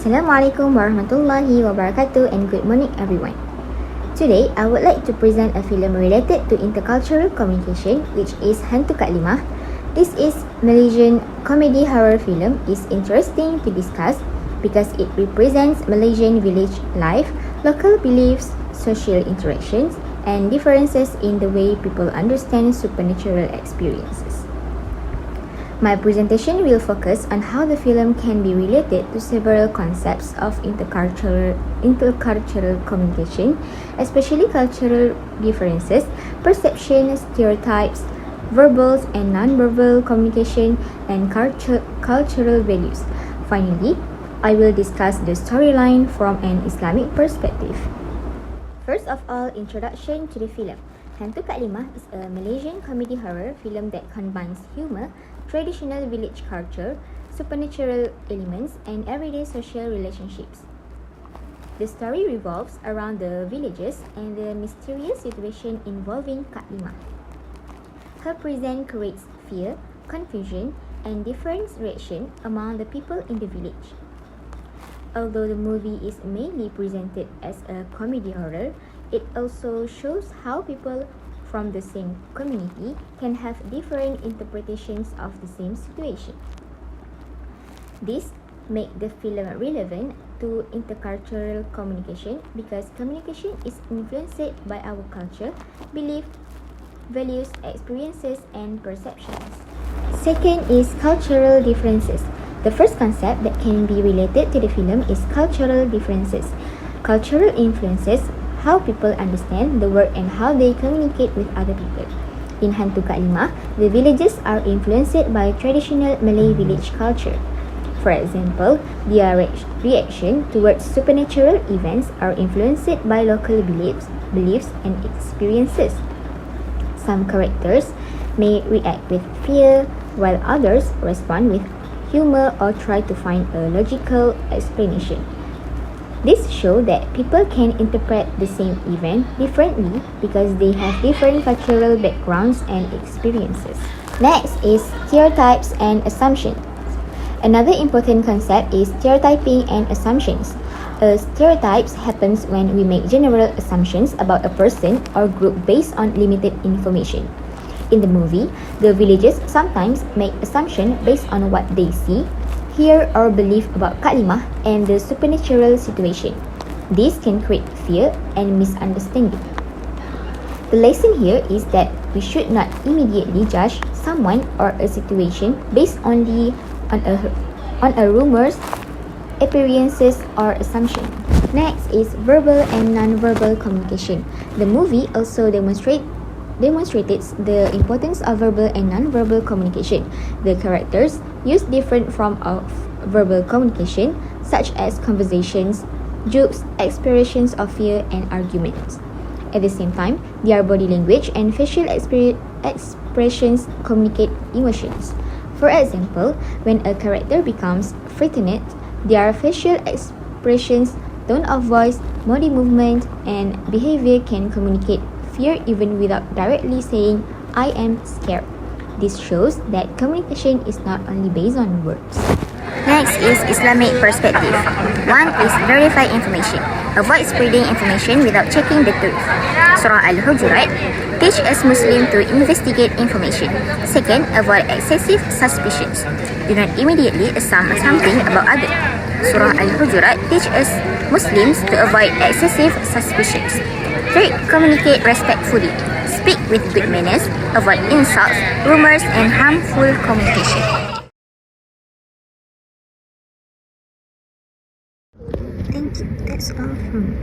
Assalamualaikum warahmatullahi wabarakatuh and good morning everyone. Today, I would like to present a film related to intercultural communication, which is Hantu Kak Limah. This is Malaysian comedy horror film. Is interesting to discuss because it represents Malaysian village life, local beliefs, social interactions, and differences in the way people understand supernatural experiences. My presentation will focus on how the film can be related to several concepts of intercultural communication, especially cultural differences, perception, stereotypes, verbal and non-verbal communication, and cultural values. Finally, I will discuss the storyline from an Islamic perspective. First of all, introduction to the film. Hantu Kak Limah is a Malaysian comedy horror film that combines humor, traditional village culture, supernatural elements, and everyday social relationships. The story revolves around the villagers and the mysterious situation involving Kak Limah. Her presence creates fear, confusion, and different reaction among the people in the village. Although the movie is mainly presented as a comedy horror, it also shows how people from the same community can have different interpretations of the same situation. This makes the film relevant to intercultural communication because communication is influenced by our culture, belief, values, experiences, and perceptions. Second is cultural differences. The first concept that can be related to the film is cultural differences. Cultural influences how people understand the world and how they communicate with other people. In Hantu Kak Limah, the villagers are influenced by traditional Malay village culture. For example, their reaction towards supernatural events are influenced by local beliefs and experiences. Some characters may react with fear, while others respond with humor or try to find a logical explanation. This shows that people can interpret the same event differently because they have different cultural backgrounds and experiences. Next is stereotypes and assumptions. Another important concept is stereotyping and assumptions. Stereotypes happens when we make general assumptions about a person or group based on limited information. In the movie, the villagers sometimes make assumptions based on what they see, hear, or believe about Kak Limah and the supernatural situation. This can create fear and misunderstanding. The lesson here is that we should not immediately judge someone or a situation based only on a rumors, appearances, or assumption. Next is verbal and non-verbal communication. The movie also demonstrated the importance of verbal and non-verbal communication. The characters use different forms of verbal communication, such as conversations, jokes, expressions of fear, and arguments. At the same time, their body language and facial expressions communicate emotions. For example, when a character becomes frightened, their facial expressions, tone of voice, body movement, and behavior can communicate fear even without directly saying, "I am scared." This shows that communication is not only based on words. Next is Islamic perspective. 1 is verify information. Avoid spreading information without checking the truth. Surah Al-Hujurat teach us Muslims to investigate information. Second, avoid excessive suspicions. Do not immediately assume something about others. Surah Al-Hujurat teach us Muslims to avoid excessive suspicions. Third, communicate respectfully. Speak with good manners. Avoid insults, rumors, and harmful communication. Thank you. That's all from